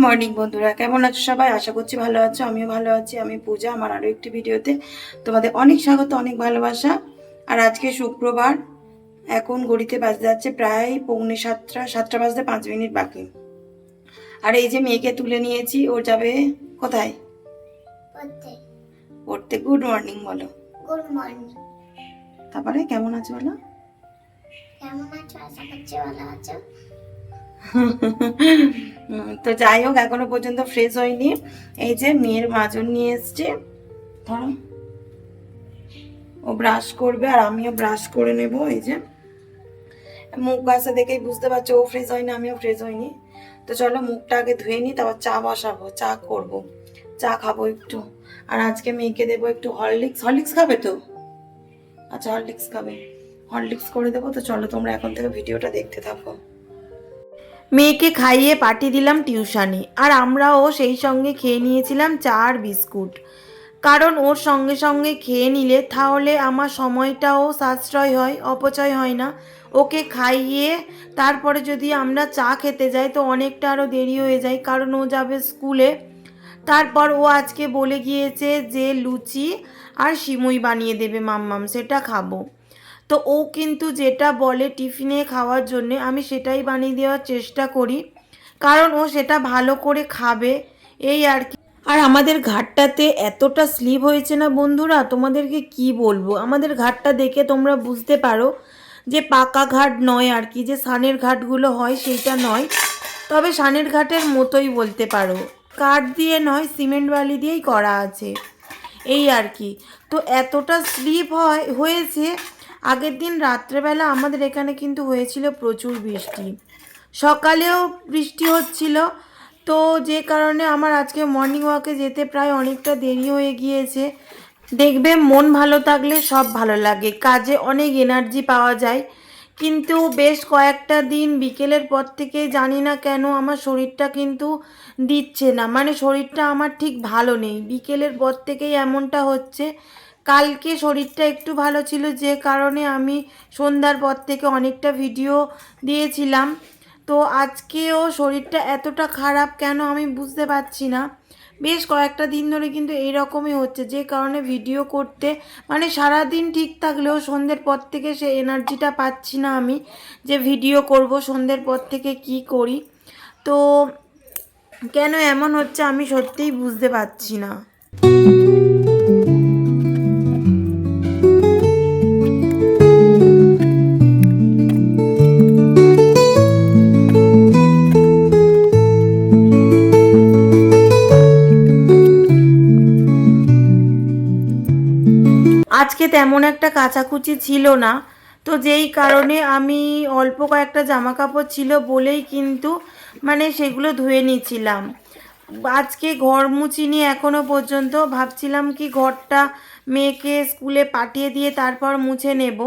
Morning বন্ধুরা, কেমন আছো সবাই? আশা করছি ভালো আছো। আমিও ভালো আছি। আমি পূজা। আমার আরও একটি ভিডিওতে তোমাদের অনেক স্বাগত, অনেক ভালোবাসা। আর আজকে শুক্রবার, এখন ঘড়িতে বাজতে যাচ্ছে প্রায় পৌনে সাতটা, 7টা বাজতে 5 মিনিট বাকি। আর এই যে মেয়েকে তুলে নিয়েছি, ও যাবে কোথায়? পড়তে। গুড মর্নিং বলো। Good morning. তারপরে কেমন আছো বলো? কেমন আছো? আশা করছি ভালো আছো। তো যাই হোক, এখনো পর্যন্ত ফ্রেশ হয়নি। এই যে মেয়ের মাজন নিয়ে এসছে, ধরো ও ব্রাশ করবে আর আমিও ব্রাশ করে নেব। এই যে মুখ আসে দেখেই বুঝতে পারছো ও ফ্রেশ হয়নি, আমিও ফ্রেশ হয়নি। তো চলো মুখটা আগে ধুয়ে নিই, তারপর চা বসাবো, চা করব, চা খাবো একটু। আর আজকে মেয়েকে দেবো একটু হরলিক্স। হরলিক্স খাবে তো? আচ্ছা, হরলিক্স খাবে, হরলিক্স করে দেবো। তো চলো তোমরা এখন থেকে ভিডিওটা দেখতে থাকো। মেয়েকে খাইয়ে পাঠিয়ে দিলাম টিউশানি, আর আমরাও সেই সঙ্গে খেয়ে নিয়েছিলাম চা আর বিস্কুট। কারণ ওর সঙ্গে সঙ্গে খেয়ে নিলে তাহলে আমার সময়টাও সাশ্রয় হয়, অপচয় হয় না। ওকে খাইয়ে তারপরে যদি আমরা চা খেতে যাই তো অনেকটা আরও দেরি হয়ে যায়, কারণ ও যাবে স্কুলে। তারপর ও আজকে বলে গিয়েছে যে লুচি আর সিমুই বানিয়ে দেবে মাম্মাম, সেটা খাবো। তো ও কিন্তু যেটা বলে টিফিনে খাওয়ার জন্যে আমি সেটাই বানিয়ে দেওয়ার চেষ্টা করি, কারণ ও সেটা ভালো করে খাবে, এই আর কি। আর আমাদের ঘাটটাতে এতটা স্লিপ হয়েছে না বন্ধুরা, তোমাদেরকে কি বলবো। আমাদের ঘাটটা দেখে তোমরা বুঝতে পারো যে পাকা ঘাট নয় আর কি, যে সানের ঘাটগুলো হয় সেইটা নয়, তবে সানের ঘাটের মতোই বলতে পারো। কাঠ দিয়ে নয়, সিমেন্ট বালি দিয়েই করা আছে, এই আর কি। তো এতটা স্লিপ হয়েছে। আগের দিন রাত্রেবেলা আমাদের এখানে কিন্তু হয়েছিল প্রচুর বৃষ্টি, সকালেও বৃষ্টি হচ্ছিল। তো যে কারণে আমার আজকে মর্নিং ওয়াকে যেতে প্রায় অনেকটা দেরি হয়ে গিয়েছে। দেখবে মন ভালো থাকলে সব ভালো লাগে, কাজে অনেক এনার্জি পাওয়া যায়। কিন্তু বেশ কয়েকটা দিন বিকেলের পর থেকে জানি না কেন আমার শরীরটা কিন্তু দিচ্ছে না, মানে শরীরটা আমার ঠিক ভালো নেই। বিকেলের পর থেকেই এমনটা হচ্ছে। কালকে শরীরটা একটু ভালো ছিল, যে কারণে আমি সন্ধ্যার পর থেকে অনেকটা ভিডিও দিয়েছিলাম। তো আজকেও শরীরটা এতটা খারাপ কেন আমি বুঝতে পারছি না। বেশ কয়েকটা দিন ধরে কিন্তু এইরকমই হচ্ছে, যে কারণে ভিডিও করতে মানে সারাদিন ঠিক থাকলেও সন্ধ্যের পর থেকে সে এনার্জিটা পাচ্ছি না আমি, যে ভিডিও করব। সন্ধ্যের পর থেকে কি করি, তো কেন এমন হচ্ছে আমি সত্যিই বুঝতে পারছি না। আজকে তেমন একটা কাচাকুচি ছিল না, তো যেই কারণে আমি অল্প কয়েকটা জামা কাপড় ছিল বলেই কিন্তু মানে সেগুলো ধুয়ে নিচ্ছিলাম। আজকে ঘর মুছিনি এখনো পর্যন্ত, ভাবছিলাম কি ঘরটা মেয়েকে স্কুলে পাঠিয়ে দিয়ে তারপর মুছে নেব।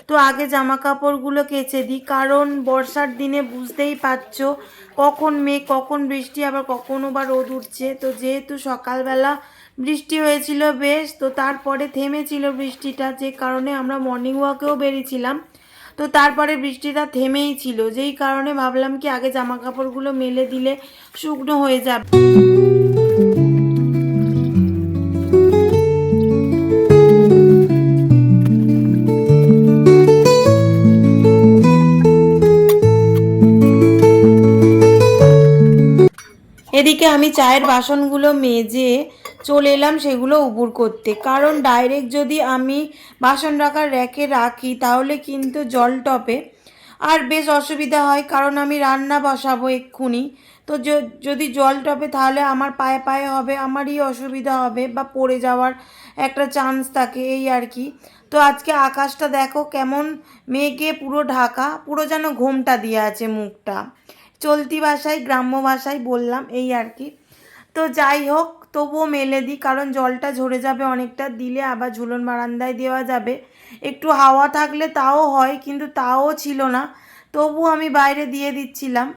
তো আগে জামা কাপড়গুলো কেচে দিই, কারণ বর্ষার দিনে বুঝতেই পারছো কখন মেঘ, কখন বৃষ্টি, আবার কখনো বা রোদ উঠছে। তো যেহেতু সকালবেলা বৃষ্টি হয়েছিল বেশ, তো তারপরে থেমেছিল বৃষ্টিটা, যে কারণে আমরা মর্নিং ওয়াকেও বেরিয়েছিলাম। তো তারপরে বৃষ্টিটা থেমেই ছিল, যেই কারণে ভাবলাম কি আগে জামা কাপড়গুলো মেলে দিলে শুকনো হয়ে যাবে। এদিকে আমি চায়ের বাসনগুলো মেজে চলে এলাম সেগুলো উবুর করতে, কারণ ডাইরেক্ট যদি আমি বাসন রাখার র্যাকে রাখি তাহলে কিন্তু জল টপে আর বেশ অসুবিধা হয়, কারণ আমি রান্না বসাবো এক্ষুনি। তো যদি জল টপে তাহলে আমার পায়ে পায়ে হবে, আমারই অসুবিধা হবে বা পড়ে যাওয়ার একটা চান্স থাকে, এই আর কি। তো আজকে আকাশটা দেখো কেমন মেঘে পুরো ঢাকা, পুরো যেন ঘোমটা দিয়ে আছে মুখটা, চলতি ভাষায় গ্রাম্য ভাষায় বললাম, এই আর কি। তো যাই হোক, তবুও মেলে দিই, কারণ জলটা ঝরে যাবে অনেকটা, দিলে আবার ঝুলন বারান্দায় দেওয়া যাবে। একটু হাওয়া থাকলে তাও হয়, কিন্তু তাও ছিল না, তবু আমি বাইরে দিয়ে দিচ্ছিলাম।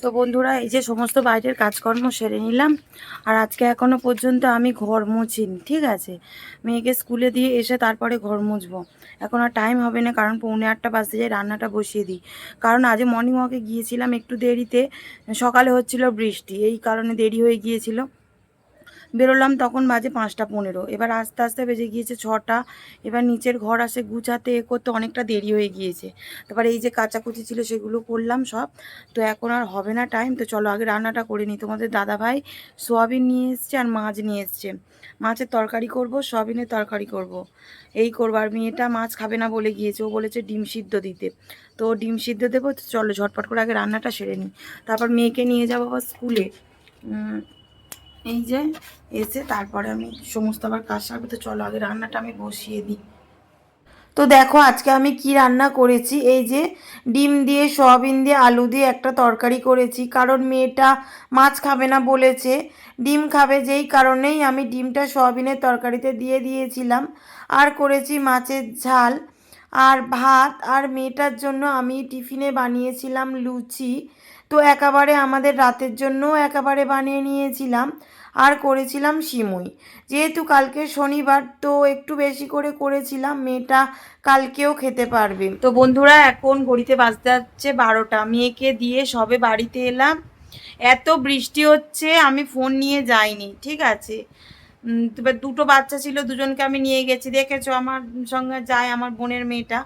তো বন্ধুরা এই যে সমস্ত বাইরের কাজকর্ম সেরে নিলাম, আর আজকে এখনো পর্যন্ত আমি ঘর মুছিনি, ঠিক আছে। মেয়েকে স্কুলে দিয়ে এসে তারপরে ঘর মুছবো। এখন আর টাইম হবে না, কারণ 7:45 বাজতে যায়, রান্নাটা বসিয়ে দিই। কারণ আজ মর্নিং ওয়াকে গিয়েছিলাম একটু দেরিতে, সকালে হচ্ছিল বৃষ্টি, এই কারণে দেরি হয়ে গিয়েছিল। বেরোলাম তখন বাজে 5:15, এবার আস্তে আস্তে বেজে গিয়েছে 6টা। এবার নিচের ঘর আসে গুছাতে করতে অনেকটা দেরি হয়ে গিয়েছে। তারপর এই যে কাচাকুচি ছিল সেগুলো করলাম সব। তো এখন আর হবে না টাইম, তো চলো আগে রান্নাটা করে নিই। তোমাদের দাদাভাই সোয়াবিন নিয়ে এসছে আর মাছ নিয়ে এসছে। মাছের তরকারি করব, সোয়াবিনের তরকারি করব, এই করবো। আর মেয়েটা মাছ খাবে না বলে গিয়েছে, ও বলেছে ডিম সিদ্ধ দিতে। তো ডিম সিদ্ধ দেবো, তো চলো ঝটপট করে আগে রান্নাটা সেরে নিই। তারপর মেয়েকে নিয়ে যাবো আবার স্কুলে। এই যে এসে তারপরে আমি সমস্ত আবার কাজ সারবো। তো চলো আগে রান্নাটা আমি বসিয়ে দিই। তো দেখো আজকে আমি কি রান্না করেছি। এই যে ডিম দিয়ে সয়াবিন দিয়ে আলু দিয়ে একটা তরকারি করেছি, কারণ মেয়েটা মাছ খাবে না বলেছে, ডিম খাবে, যেই কারণেই আমি ডিমটা সয়াবিনের তরকারিতে দিয়ে দিয়েছিলাম। আর করেছি মাছের ঝাল আর ভাত। আর মেয়েটার জন্য আমি টিফিনে বানিয়েছিলাম লুচি। তো একেবারে আমাদের রাতের জন্যও একেবারে বানিয়ে নিয়েছিলাম। আর করেছিলাম সিমুই, যেহেতু কালকে শনিবার তো একটু বেশি করে করেছিলাম, মেয়েটা কালকেও খেতে পারবে। তো বন্ধুরা এখন ঘড়িতে বাজতে যাচ্ছে 12টা, মেয়েকে দিয়ে সবে বাড়িতে এলাম। এত বৃষ্টি হচ্ছে, আমি ফোন নিয়ে যাইনি, ঠিক আছে। তবে দুটো বাচ্চা ছিল, দুজনকে আমি নিয়ে গেছি, দেখেছো আমার সঙ্গে যায় আমার বোনের মেয়েটা।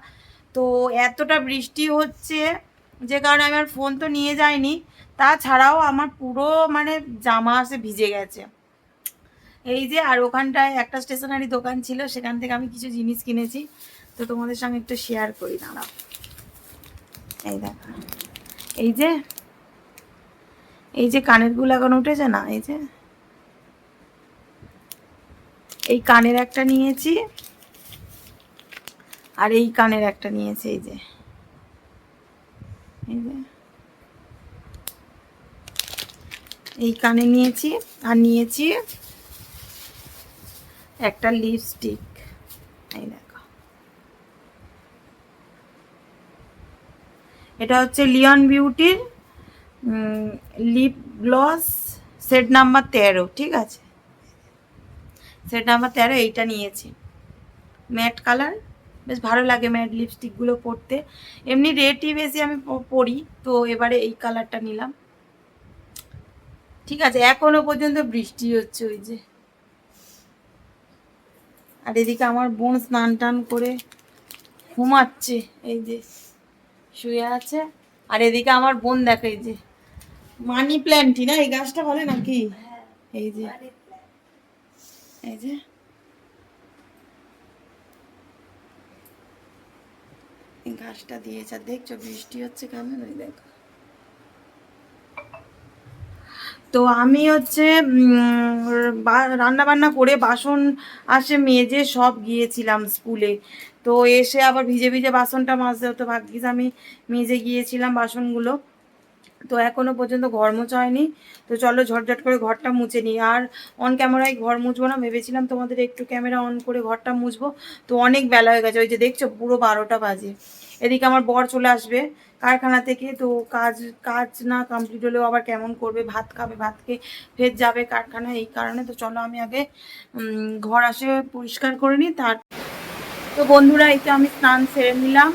তো এতটা বৃষ্টি হচ্ছে যে কারণে আমি আর ফোন তো নিয়ে যাইনি। তাছাড়াও আমার পুরো মানে জামা আসে ভিজে গেছে। এই যে আর ওখানটায় একটা স্টেশনারি দোকান ছিল, সেখান থেকে আমি কিছু জিনিস কিনেছি, তো তোমাদের সঙ্গে একটু শেয়ার করি, দাঁড়াও। এই দেখো, এই যে এই যে কানের গুলো এখন উঠেছে না, এই যে এই কানের একটা নিয়েছি, আর এই কানের একটা নিয়েছি। এই যে এই যে এই কানে নিয়েছি, আর নিয়েছি একটা লিপস্টিক। এই দেখো, এটা হচ্ছে লিওন বিউটির লিপ গ্লস সেট নাম্বার 13, ঠিক আছে, সেট নাম্বার 13 এইটা নিয়েছি। ম্যাট কালার, বেশ ভালো লাগে ম্যাট লিপস্টিকগুলো পরতে, এমনি রেটই বেশি আমি পরি, তো এবারে এই কালারটা নিলাম, ঠিক আছে। এখনো পর্যন্ত বৃষ্টি হচ্ছে, ওই যে। আর এদিকে আমার বোন স্নান টান করে ঘুমাচ্ছে, এই যে শুয়ে আছে। আর এদিকে আমার বোন দেখো, এই যে মানি প্ল্যান্টই না, এই গাছটা বলে নাকি, এই যে এই যে এই গাছটা দিয়েছে। আর দেখছো বৃষ্টি হচ্ছে কেমন, ওই দেখো। তো আমি হচ্ছে রান্না বান্না করে বাসন আসে মেজে সব গিয়েছিলাম স্কুলে। তো এসে আবার ভিজে ভিজে বাসনটা মাজতে হতো, ভাগ্যিস আমি মেজে গিয়েছিলাম বাসনগুলো। তো এখনো পর্যন্ত ঘর মোছা হয়নি, তো চলো ঝটঝট করে ঘরটা মুছে নিই। আর অন ক্যামেরায় ঘর মুছবো না, ভেবেছিলাম তোমাদের একটু ক্যামেরা অন করে ঘরটা মুছবো, তো অনেক বেলা হয়ে গেছে। ওই যে দেখছো পুরো 12টা বাজে। এদিকে আমার বর চলে আসবে কারখানা থেকে, তো কাজ কাজ না কমপ্লিট হলেও আবার কেমন করবে, ভাত খাবে, ভাত খেয়ে ফের যাবে কারখানায়, এই কারণে। তো চলো আমি আগে ঘর আসে পরিষ্কার করে নিই তার। তো বন্ধুরা এই তো আমি স্নান সেরে নিলাম,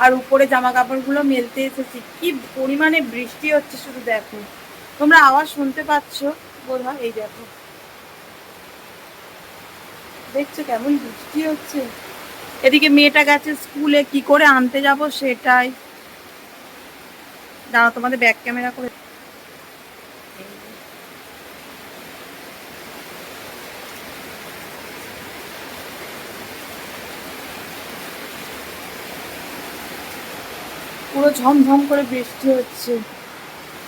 আর উপরে জামা কাপড়গুলো মেলতে এসেছি। কি পরিমাণে বৃষ্টি হচ্ছে শুধু দেখো, তোমরা আওয়াজ শুনতে পাচ্ছ বোধহয়, এই দেখো, দেখছো কেমন বৃষ্টি হচ্ছে। এদিকে মেয়েটা গেছে স্কুলে, কি করে আনতে যাব সেটাই। দাঁড়াও তোমাদের ব্যাক ক্যামেরা করে, পুরো ঝমঝম করে বৃষ্টি হচ্ছে।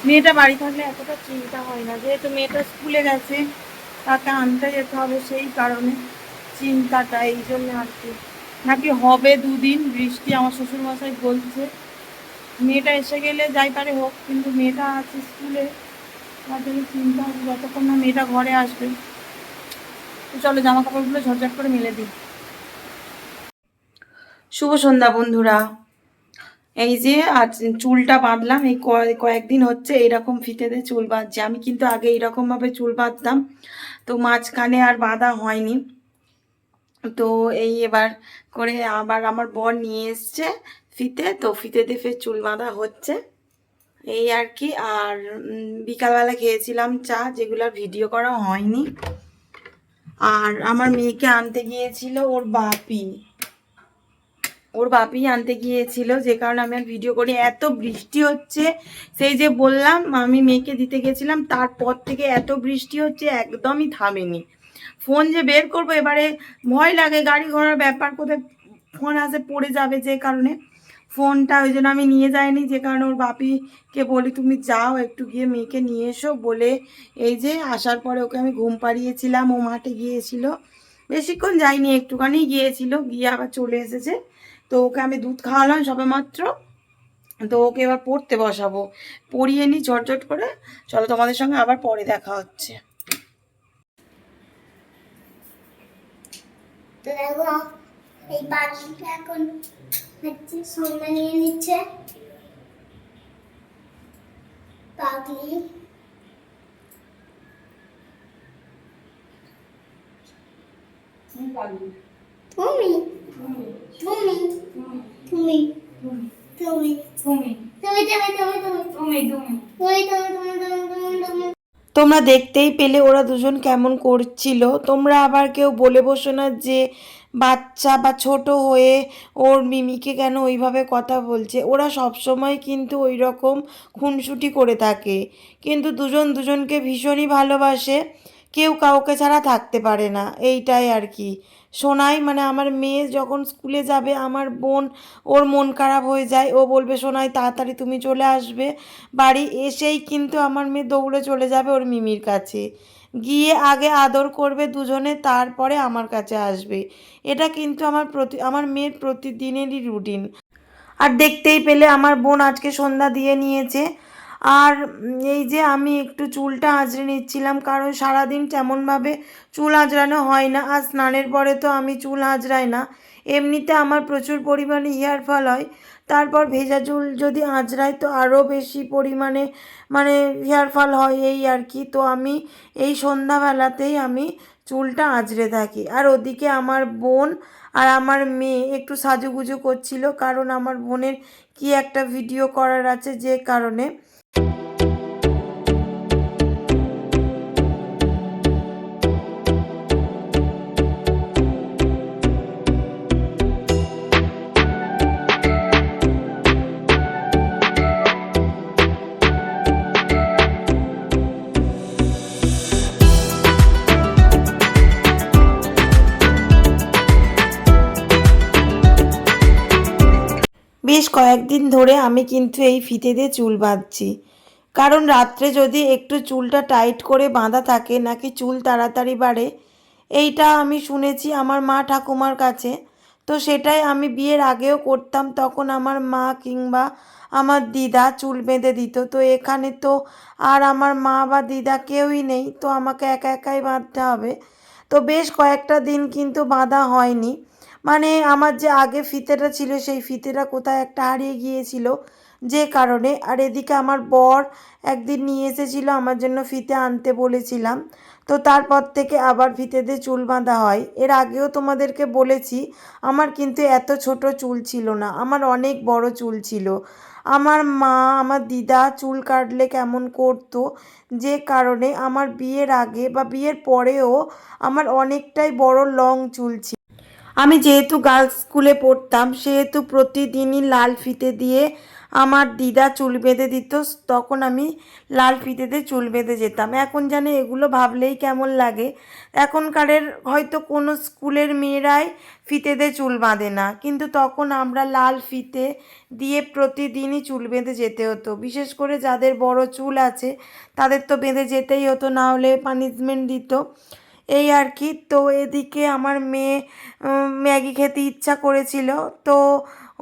মেয়েটা বাড়ি থাকলে এতটা চিন্তা হয় না, যেহেতু মেয়েটা স্কুলে গেছে, তাকে আনতে যেতে হবে, সেই কারণে চিন্তাটা, এই জন্য আর কি। নাকি হবে 2 দিন বৃষ্টি, আমার শ্বশুরমশাই বলছে। মেয়েটা এসে গেলে যাই পারে হোক, কিন্তু মেয়েটা আছে স্কুলে, তার জন্য চিন্তা হবে যতক্ষণ না মেয়েটা ঘরে আসবে। তো চলো জামা কাপড়গুলো ঝটঝট করে মেলে দিই। শুভ সন্ধ্যা বন্ধুরা। এই যে আজ চুলটা বাঁধলাম, এই কয়েকদিন হচ্ছে এরকম ফিতেতে চুল বাঁধছে। আমি কিন্তু আগে এরকমভাবে চুল বাঁধতাম, তো মাঝখানে আর বাঁধা হয়নি। তো এই এবার করে আবার আমার বর নিয়ে এসছে ফিতে, তো ফিতেতে ফের চুল বাঁধা হচ্ছে এই আর কি। আর বিকালবেলা খেয়েছিলাম চা, যেগুলো ভিডিও করা হয়নি। আর আমার মেয়েকে আনতে গিয়েছিল ওর বাপি আনতে গিয়েছিল, যে কারণে আমি আর ভিডিও করি। এত বৃষ্টি হচ্ছে, সেই যে বললাম আমি মেয়েকে দিতে গেছিলাম, তারপর থেকে এত বৃষ্টি হচ্ছে, একদমই থামেনি। ফোন যে বের করবো এবারে ভয় লাগে, গাড়ি ঘোড়ার ব্যাপার, কোথায় ফোন আসে পড়ে যাবে, যে কারণে ফোনটা ওই জন্য আমি নিয়ে যাইনি। যে কারণে ওর বাপিকে বলি তুমি যাও একটু গিয়ে মেয়েকে নিয়ে এসো বলে, এই যে আসার পরে ওকে আমি ঘুম পাড়িয়েছিলাম। ও মাঠে গিয়েছিল, বেশিক্ষণ যাইনি, একটুখানি গিয়েছিল, গিয়ে আবার চলে এসেছে। তো ওকে আমি দুধ খাওয়ালাম সবে মাত্র, তো ওকে এবার পড়তে বসাবো, পড়িয়ে নিই ঝটঝট করে। চলো তোমাদের সঙ্গে আবার পরে দেখা হচ্ছে। তো দেখো এই পাখিটা এখন হচ্ছে সন্ধ্যা নিয়ে নিচ্ছে। পাগলি তুমি তুমি তুমি তুমি তুমি তোমরা দেখতেই পেলে ওরা দুজন কেমন করছিল। তোমরা আবার কেউ বলে বসো না যে বাচ্চা বা ছোট হয়ে ওর মিমিকে কেন ওইভাবে কথা বলছে। ওরা সবসময় কিন্তু ওই রকম খুনসুটি করে থাকে, কিন্তু দুজন দুজনকে ভীষণই ভালোবাসে, কেউ কাউকে ছাড়া থাকতে পারে না, এইটাই আর কি। সোনাই মানে আমার মেয়ে যখন স্কুলে যাবে, আমার বোন ওর মন খারাপ হয়ে যায়, ও বলবে সোনাই তাড়াতাড়ি তুমি চলে আসবে। বাড়ি এসেই কিন্তু আমার মেয়ে দৌড়ে চলে যাবে ওর মিমির কাছে, গিয়ে আগে আদর করবে দুজনে, তারপরে আমার কাছে আসবে। এটা কিন্তু আমার মেয়ের প্রতিদিনেরই রুটিন। আর দেখতেই পেলে আমার বোন আজকে সন্ধ্যা দিয়ে নিয়েছে। আর এই যে আমি একটু চুলটা আঁচড়ে নিচ্ছিলাম, কারণ সারাদিন তেমনভাবে চুল আঁচড়ানো হয় না, আর স্নানের পরে তো আমি চুল আঁচড়াই না। এমনিতে আমার প্রচুর পরিমাণে হেয়ার ফল হয়, তারপর ভেজা চুল যদি আঁচড়াই তো আরও বেশি পরিমাণে মানে হেয়ার ফল হয়, এই আর কি। তো আমি এই সন্ধ্যাবেলাতেই আমি চুলটা আঁচড়ে থাকি। আর ওদিকে আমার বোন আর আমার মেয়ে একটু সাজুগুজু করছিল, কারণ আমার বোনের কি একটা ভিডিও করার আছে, যে কারণে। বেশ কয়েকদিন ধরে আমি কিন্তু এই ফিতে দিয়ে চুল বাঁধছি, কারণ রাত্রে যদি একটু চুলটা টাইট করে বাঁধা থাকে নাকি চুল তাড়াতাড়ি বাড়ে, এইটা আমি শুনেছি আমার মা ঠাকুমার কাছে। তো সেটাই আমি বিয়ের আগেও করতাম, তখন আমার মা কিংবা আমার দিদা চুল বেঁধে দিত। তো এখানে তো আর আমার মা বা দিদা কেউই নেই, তো আমাকে একা একাই বাঁধতে হবে। তো বেশ কয়েকটা দিন কিন্তু বাঁধা হয়নি, মানে আমার যে আগে ফিতেটা ছিল সেই ফিতেটা কোথায় একটা হারিয়ে গিয়েছিল, যে কারণে। আর এদিকে আমার বর একদিন নিয়ে এসেছিলো, আমার জন্য ফিতে আনতে বলেছিলাম, তো তারপর থেকে আবার ফিতেতে চুল বাঁধা হয়। এর আগেও তোমাদেরকে বলেছি আমার কিন্তু এত ছোট চুল ছিল না, আমার অনেক বড় চুল ছিল। আমার মা আমার দিদা চুল কাটলে কেমন করতো, যে কারণে আমার বিয়ের আগে বা বিয়ের পরেও আমার অনেকটাই বড় লং চুল ছিল। আমি যেহেতু গার্লস স্কুলে পড়তাম, সেহেতু প্রতিদিনই লাল ফিতে দিয়ে আমার দিদা চুল বেঁধে দিত, তখন আমি লাল ফিতেতে চুল বেঁধে যেতাম। এখন জানে এগুলো ভাবলেই কেমন লাগে। এখনকারের হয়তো কোনো স্কুলের মেয়েরাই ফিতেতে চুল বাঁধে না, কিন্তু তখন আমরা লাল ফিতে দিয়ে প্রতিদিনই চুল বেঁধে যেতে হতো। বিশেষ করে যাদের বড় চুল আছে তাদের তো বেঁধে যেতেই হতো, না হলে পানিশমেন্ট দিত, এই আর কি। তো এদিকে আমার মেয়ে ম্যাগি খেতে ইচ্ছা করেছিল, তো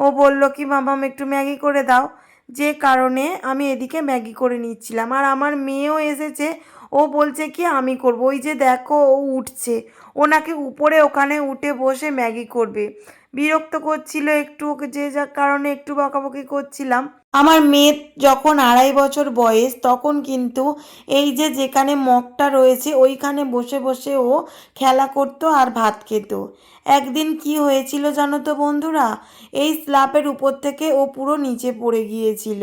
ও বলল কি মামাম একটু ম্যাগি করে দাও, যে কারণে আমি এদিকে ম্যাগি করে নিচ্ছিলাম। আর আমার মেয়েও এসেছে, ও বলছে কি আমি করব। ওই যে দেখো ও উঠছে, ওনাকে উপরে ওখানে উঠে বসে ম্যাগি করবে। বিরক্ত করছিল একটু, ওকে যে যার কারণে একটু বকাবকি করছিলাম। আমার মেয়ের যখন 2.5 বছর বয়স তখন কিন্তু এই যে যেখানে মগটা রয়েছে ওইখানে বসে বসে ও খেলা করতো আর ভাত খেত। একদিন কি হয়েছিল জানো তো বন্ধুরা, এই স্ল্যাবের উপর থেকে ও পুরো নিচে পড়ে গিয়েছিল।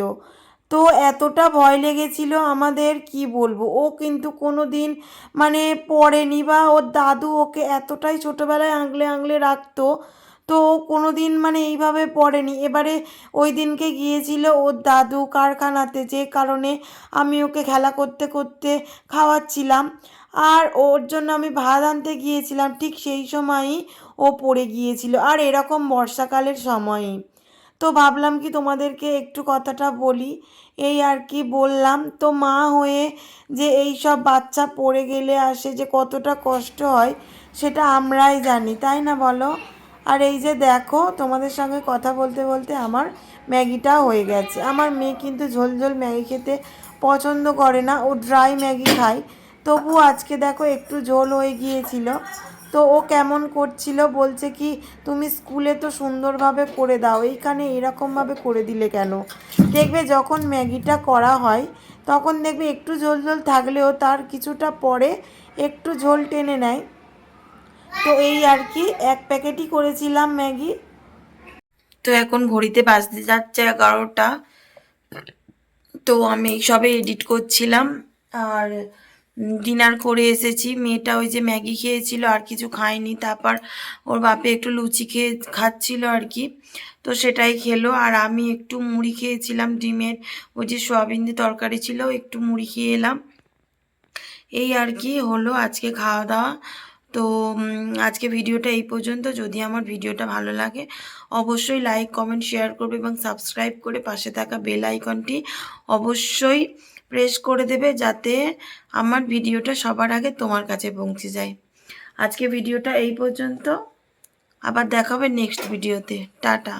তো এতটা ভয় লেগেছিল আমাদের, কি বলবো। ও কিন্তু কোনো দিন মানে পড়েনি, বা ওর দাদু ওকে এতটাই ছোটোবেলায় আগলে আগলে রাখতো, তো ও কোনো দিন মানে এইভাবে পড়েনি। এবারে ওই দিনকে গিয়েছিল ওর দাদু কারখানাতে, যে কারণে আমি ওকে খেলা করতে করতে খাওয়াচ্ছিলাম, আর ওর জন্য আমি ভাত আনতে গিয়েছিলাম, ঠিক সেই সময়ই ও পড়ে গিয়েছিল, আর এরকম বর্ষাকালের সময়ই। তো ভাবলাম কি তোমাদেরকে একটু কথাটা বলি, এই আর কি বললাম। তো মা হয়ে যে এই সব বাচ্চা পড়ে গেলে আসে যে কতটা কষ্ট হয় সেটা আমরাই জানি, তাই না বলো? আর এই যে দেখো তোমাদের সঙ্গে কথা বলতে বলতে আমার ম্যাগিটাও হয়ে গেছে। আমার মেয়ে কিন্তু ঝোল ঝোল ম্যাগি খেতে পছন্দ করে না, ও ড্রাই ম্যাগি খায়। তবু আজকে দেখো একটু ঝোল হয়ে গিয়েছিল। তো ও কেমন করছিল, বলছে কি তুমি স্কুলে তো সুন্দরভাবে করে দাও, এইখানে এরকমভাবে করে দিলে কেন? দেখবে যখন ম্যাগিটা করা হয় তখন দেখবে একটু ঝোল ঝোল থাকলেও তার কিছুটা পরে একটু ঝোল টেনে নেয়। তো এই আর কি, এক প্যাকেটই করেছিলাম ম্যাগি। তো এখন ঘড়িতে বাজতে যাচ্ছে 11টা। তো আমি সবে এডিট করছিলাম আর ডিনার করে এসেছি। মেয়েটা ওই যে ম্যাগি খেয়েছিল আর কিছু খায়নি, তারপর ওর বাপে একটু লুচি খাচ্ছিল আর কি, তো সেটাই খেলো। আর আমি একটু মুড়ি খেয়েছিলাম, ডিমের ওই যে সয়াবিন দিয়ে তরকারি ছিল, একটু মুড়ি খেয়ে এলাম। এই আর কি হলো আজকে খাওয়া দাওয়া। তো আজকে ভিডিওটা এই পর্যন্ত। যদি আমার ভিডিওটা ভালো লাগে অবশ্যই লাইক কমেন্ট শেয়ার করবে এবং সাবস্ক্রাইব করে পাশে থাকা বেল আইকনটি অবশ্যই প্রেস করে দেবে, যাতে আমার ভিডিওটা সবার আগে তোমার কাছে পৌঁছে যায়। আজকে ভিডিওটা এই পর্যন্ত, আবার দেখা হবে নেক্সট ভিডিওতে। টাটা।